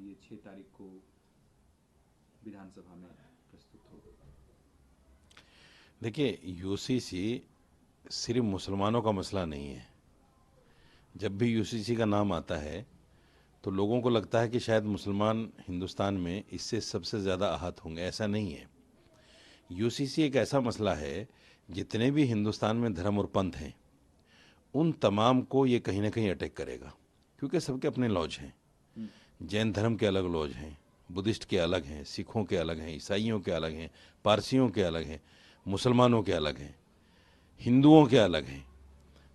ये 6 तारीख को विधानसभा में प्रस्तुत हो? देखिए, यूसीसी सिर्फ मुसलमानों का मसला नहीं है। जब भी यूसीसी का नाम आता है तो लोगों को लगता है कि शायद मुसलमान हिंदुस्तान में इससे सबसे ज़्यादा आहत होंगे। ऐसा नहीं है। यूसीसी एक ऐसा मसला है, जितने भी हिंदुस्तान में धर्म और पंथ हैं उन तमाम को ये कहीं ना कहीं अटैक करेगा, क्योंकि सबके अपने लॉज हैं। जैन धर्म के अलग लॉज हैं, बुद्धिस्ट के अलग हैं, सिखों के अलग हैं, ईसाइयों के अलग हैं, पारसियों के अलग हैं, मुसलमानों के अलग हैं, हिंदुओं के अलग हैं।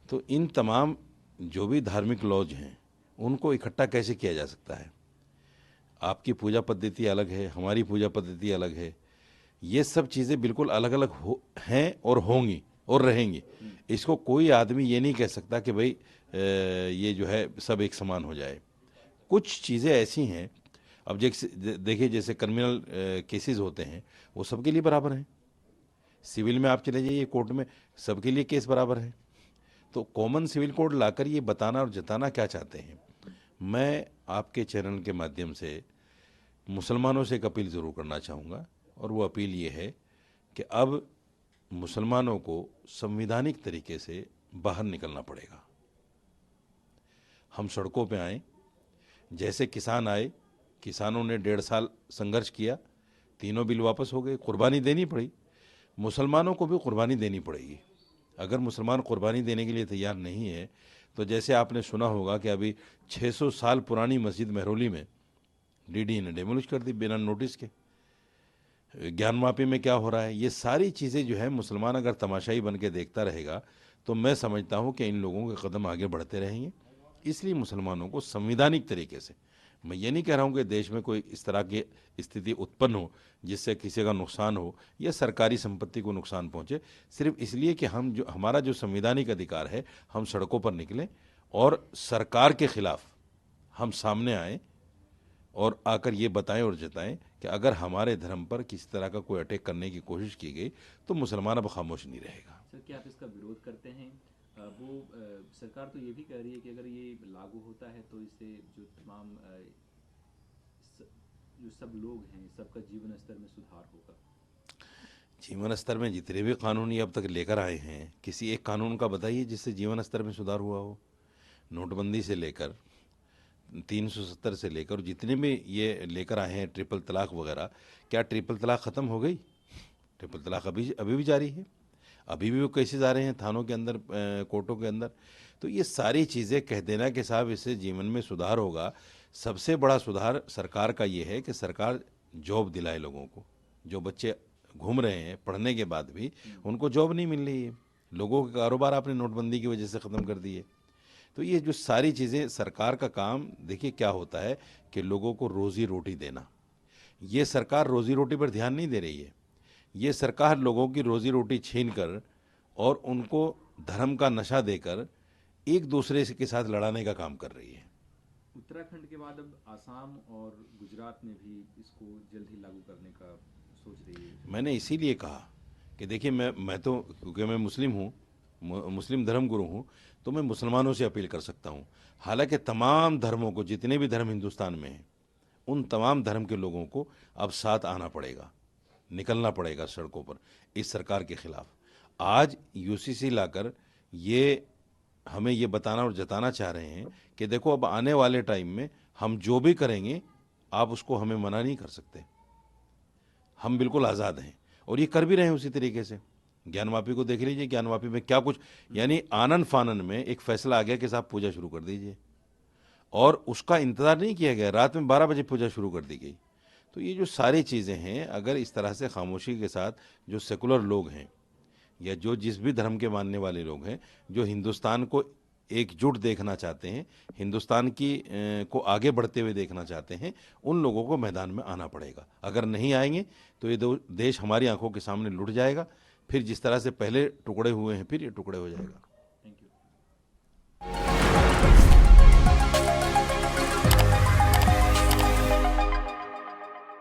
तो इन तमाम जो भी धार्मिक लॉज हैं उनको इकट्ठा कैसे किया जा सकता है? आपकी पूजा पद्धति अलग है, हमारी पूजा पद्धति अलग है। ये सब चीज़ें बिल्कुल अलग अलग हैं और होंगी और रहेंगी। इसको कोई आदमी ये नहीं कह सकता कि भाई ये जो है सब एक समान हो जाए। कुछ चीज़ें ऐसी हैं, अब देखिए जैसे क्रिमिनल केसेस होते हैं वो सबके लिए बराबर हैं। सिविल में आप चले जाइए कोर्ट में, सबके लिए केस बराबर है। तो कॉमन सिविल कोड लाकर ये बताना और जताना क्या चाहते हैं? मैं आपके चैनल के माध्यम से मुसलमानों से एक अपील ज़रूर करना चाहूँगा, और वो अपील ये है कि अब मुसलमानों को संवैधानिक तरीके से बाहर निकलना पड़ेगा। हम सड़कों पे आए, जैसे किसान आए, किसानों ने 1.5 साल संघर्ष किया, 3 बिल वापस हो गए, कुर्बानी देनी पड़ी। मुसलमानों को भी कुर्बानी देनी पड़ेगी। अगर मुसलमान कुर्बानी देने के लिए तैयार नहीं है तो जैसे आपने सुना होगा कि अभी 600 साल पुरानी मस्जिद मेहरौली में डीडी ने डेमोलिश कर दी बिना नोटिस के। ज्ञानवापी में क्या हो रहा है, ये सारी चीज़ें जो है मुसलमान अगर तमाशाई बन के देखता रहेगा तो मैं समझता हूँ कि इन लोगों के कदम आगे बढ़ते रहेंगे। इसलिए मुसलमानों को संवैधानिक तरीके से, मैं ये नहीं कह रहा हूँ कि देश में कोई इस तरह की स्थिति उत्पन्न हो जिससे किसी का नुकसान हो या सरकारी संपत्ति को नुकसान पहुँचे, सिर्फ इसलिए कि हम जो हमारा जो संवैधानिक अधिकार है हम सड़कों पर निकलें और सरकार के खिलाफ हम सामने आएँ और आकर ये बताएं और जताएं कि अगर हमारे धर्म पर किसी तरह का कोई अटैक करने की कोशिश की गई तो मुसलमान अब खामोश नहीं रहेगा। सर, क्या आप इसका विरोध करते हैं? सरकार तो ये भी कह रही है कि अगर ये लागू होता है तो इससे जो तमाम जो सब लोग हैं सबका जीवन स्तर में सुधार होगा। जीवन स्तर में जितने भी कानून ये अब तक लेकर आए हैं, किसी एक कानून का बताइए जिससे जीवन स्तर में सुधार हुआ हो। नोटबंदी से लेकर 370 से लेकर और जितने भी ये लेकर आए हैं, ट्रिपल तलाक वगैरह, क्या ट्रिपल तलाक ख़त्म हो गई? ट्रिपल तलाक अभी अभी भी जारी है, अभी भी वो केसेस आ रहे हैं थानों के अंदर, कोर्टों के अंदर। तो ये सारी चीज़ें कह देना कि साहब इससे जीवन में सुधार होगा। सबसे बड़ा सुधार सरकार का ये है कि सरकार जॉब दिलाए लोगों को। जो बच्चे घूम रहे हैं पढ़ने के बाद भी उनको जॉब नहीं मिल रही है। लोगों के कारोबार आपने नोटबंदी की वजह से ख़त्म कर दिए। तो ये जो सारी चीज़ें, सरकार का काम देखिए क्या होता है कि लोगों को रोज़ी रोटी देना। ये सरकार रोज़ी रोटी पर ध्यान नहीं दे रही है। ये सरकार लोगों की रोज़ी रोटी छीन कर और उनको धर्म का नशा देकर एक दूसरे के साथ लड़ाने का काम कर रही है। उत्तराखंड के बाद अब आसाम और गुजरात में भी इसको जल्द ही लागू करने का सोच रही है। मैंने इसीलिए कहा कि देखिए मैं तो क्योंकि मैं मुस्लिम हूँ, मुस्लिम धर्म गुरु हूँ, तो मैं मुसलमानों से अपील कर सकता हूँ। हालांकि तमाम धर्मों को, जितने भी धर्म हिंदुस्तान में हैं, उन तमाम धर्म के लोगों को अब साथ आना पड़ेगा, निकलना पड़ेगा सड़कों पर इस सरकार के खिलाफ। आज यूसीसी लाकर ये हमें ये बताना और जताना चाह रहे हैं कि देखो अब आने वाले टाइम में हम जो भी करेंगे आप उसको हमें मना नहीं कर सकते, हम बिल्कुल आज़ाद हैं। और ये कर भी रहे हैं उसी तरीके से। ज्ञानवापी को देख लीजिए, ज्ञानवापी में क्या कुछ, यानी आनन फानन में एक फैसला आ गया कि साहब पूजा शुरू कर दीजिए, और उसका इंतज़ार नहीं किया गया, रात में 12 बजे पूजा शुरू कर दी गई। तो ये जो सारी चीज़ें हैं, अगर इस तरह से खामोशी के साथ जो सेकुलर लोग हैं या जो जिस भी धर्म के मानने वाले लोग हैं, जो हिंदुस्तान को एकजुट देखना चाहते हैं, हिंदुस्तान को आगे बढ़ते हुए देखना चाहते हैं, उन लोगों को मैदान में आना पड़ेगा। अगर नहीं आएंगे तो ये देश हमारी आंखों के सामने लुट जाएगा। फिर जिस तरह से पहले टुकड़े हुए हैं फिर ये टुकड़े हो जाएगा।